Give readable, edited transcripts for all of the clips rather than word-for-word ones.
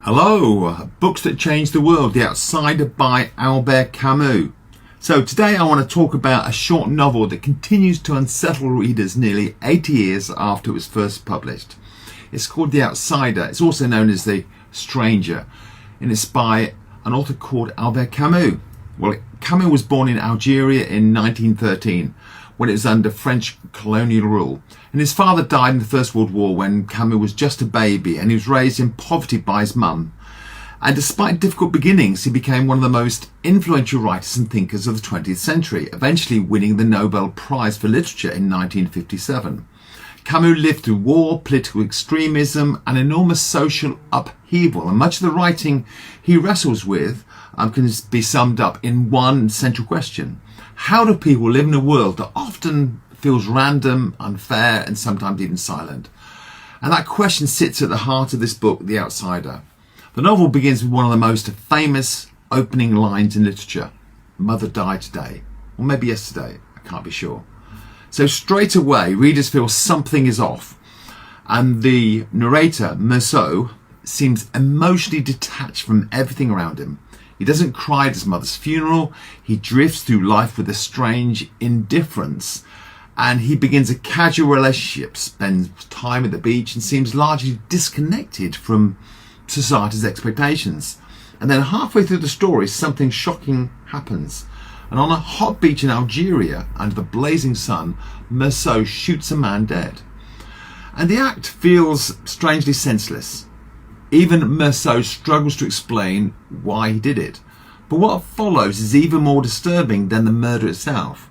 Hello, Books That Changed the World, The Outsider by Albert Camus. So today I want to talk about a short novel that continues to unsettle readers nearly 80 years after it was first published. It's called The Outsider. It's also known as The Stranger, and it's by an author called Albert Camus. Well, Camus was born in Algeria in 1913 when it was under French colonial rule. And his father died in the First World War when Camus was just a baby, and he was raised in poverty by his mum. And despite difficult beginnings, he became one of the most influential writers and thinkers of the 20th century, eventually winning the Nobel Prize for Literature in 1957. Camus lived through war, political extremism, and enormous social upheaval, and much of the writing he wrestles with can be summed up in one central question. How do people live in a world that often feels random, unfair, and sometimes even silent? And that question sits at the heart of this book, The Outsider. The novel begins with one of the most famous opening lines in literature. Mother died today, or maybe yesterday, I can't be sure. So straight away, readers feel something is off, and the narrator, Meursault, seems emotionally detached from everything around him. He doesn't cry at his mother's funeral. He drifts through life with a strange indifference, and he begins a casual relationship, spends time at the beach, and seems largely disconnected from society's expectations. And then halfway through the story, something shocking happens. And on a hot beach in Algeria, under the blazing sun, Meursault shoots a man dead. And the act feels strangely senseless. Even Meursault struggles to explain why he did it. But what follows is even more disturbing than the murder itself.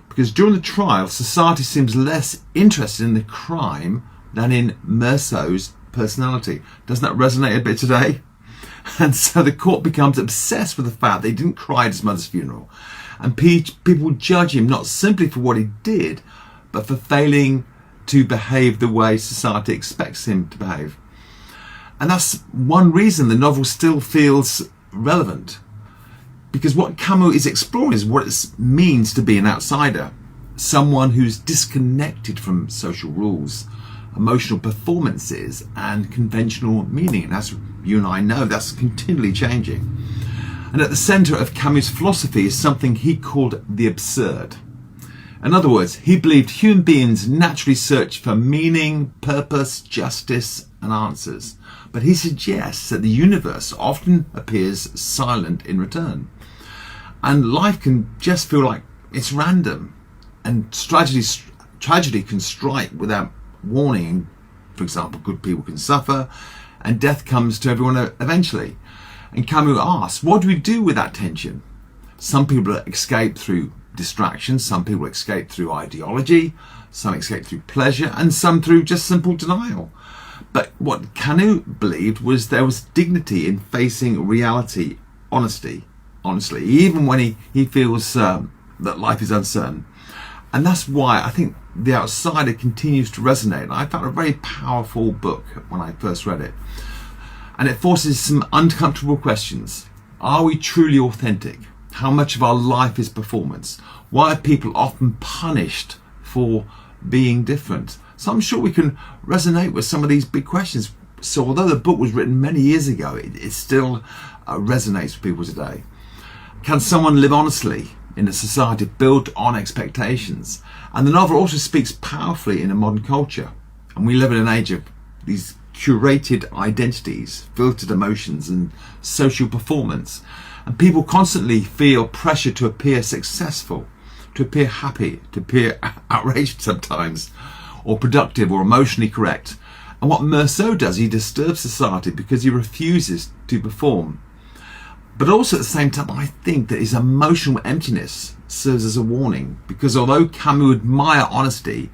Because during the trial, society seems less interested in the crime than in Meursault's personality. Doesn't that resonate a bit today? And so the court becomes obsessed with the fact that he didn't cry at his mother's funeral. And people judge him not simply for what he did, but for failing to behave the way society expects him to behave. And that's one reason the novel still feels relevant. Because what Camus is exploring is what it means to be an outsider. Someone who's disconnected from social rules, emotional performances, and conventional meaning. And as you and I know, that's continually changing. And at the centre of Camus' philosophy is something he called the absurd. In other words, he believed human beings naturally search for meaning, purpose, justice, and answers. But he suggests that the universe often appears silent in return. And life can just feel like it's random. And tragedy can strike without warning. For example, good people can suffer, and death comes to everyone eventually. And Camus asks, what do we do with that tension? Some people escape through distraction, some people escape through ideology, some escape through pleasure, and some through just simple denial. But what Camus believed was there was dignity in facing reality honestly, even when he feels that life is uncertain. And that's why I think The Outsider continues to resonate. I found it a very powerful book when I first read it. And it forces some uncomfortable questions. Are we truly authentic? How much of our life is performance? Why are people often punished for being different? So I'm sure we can resonate with some of these big questions. So although the book was written many years ago, it still resonates with people today. Can someone live honestly in a society built on expectations? And the novel also speaks powerfully in a modern culture. And we live in an age of these curated identities, filtered emotions, and social performance. And people constantly feel pressure to appear successful, to appear happy, to appear outraged sometimes, or productive, or emotionally correct. And what Meursault does, he disturbs society because he refuses to perform. But also at the same time, I think that his emotional emptiness serves as a warning, because although Camus admires honesty,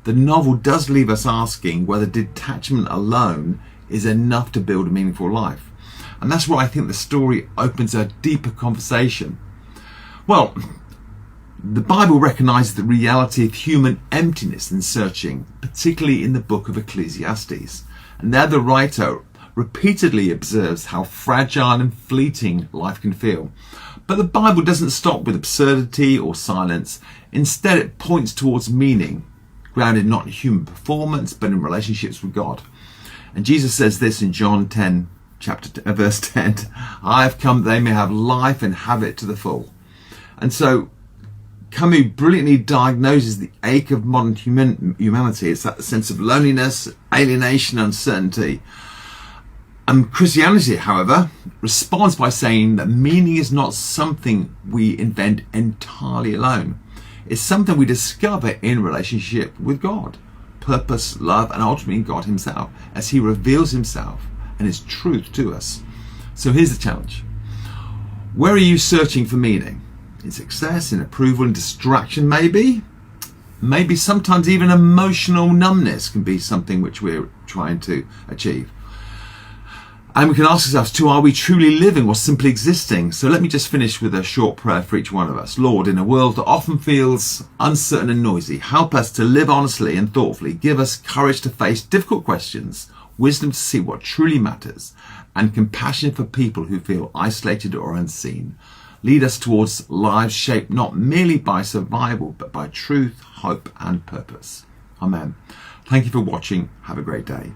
the novel does leave us asking whether detachment alone is enough to build a meaningful life. And that's why I think the story opens a deeper conversation. Well, the Bible recognises the reality of human emptiness and searching, particularly in the book of Ecclesiastes. And there the writer repeatedly observes how fragile and fleeting life can feel. But the Bible doesn't stop with absurdity or silence. Instead, it points towards meaning, grounded not in human performance, but in relationships with God. And Jesus says this in John 10, verse 10, I have come that they may have life and have it to the full. And so Camus brilliantly diagnoses the ache of modern humanity. It's that sense of loneliness, alienation, uncertainty. Christianity, however, responds by saying that meaning is not something we invent entirely alone. It's something we discover in relationship with God. Purpose, love, and ultimately God himself, as he reveals himself and his truth to us. So here's the challenge. Where are you searching for meaning? In success, in approval, in distraction, maybe? Maybe sometimes even emotional numbness can be something which we're trying to achieve. And we can ask ourselves too, are we truly living or simply existing? So let me just finish with a short prayer for each one of us. Lord, in a world that often feels uncertain and noisy, help us to live honestly and thoughtfully. Give us courage to face difficult questions, wisdom to see what truly matters, and compassion for people who feel isolated or unseen. Lead us towards lives shaped not merely by survival, but by truth, hope, and purpose. Amen. Thank you for watching. Have a great day.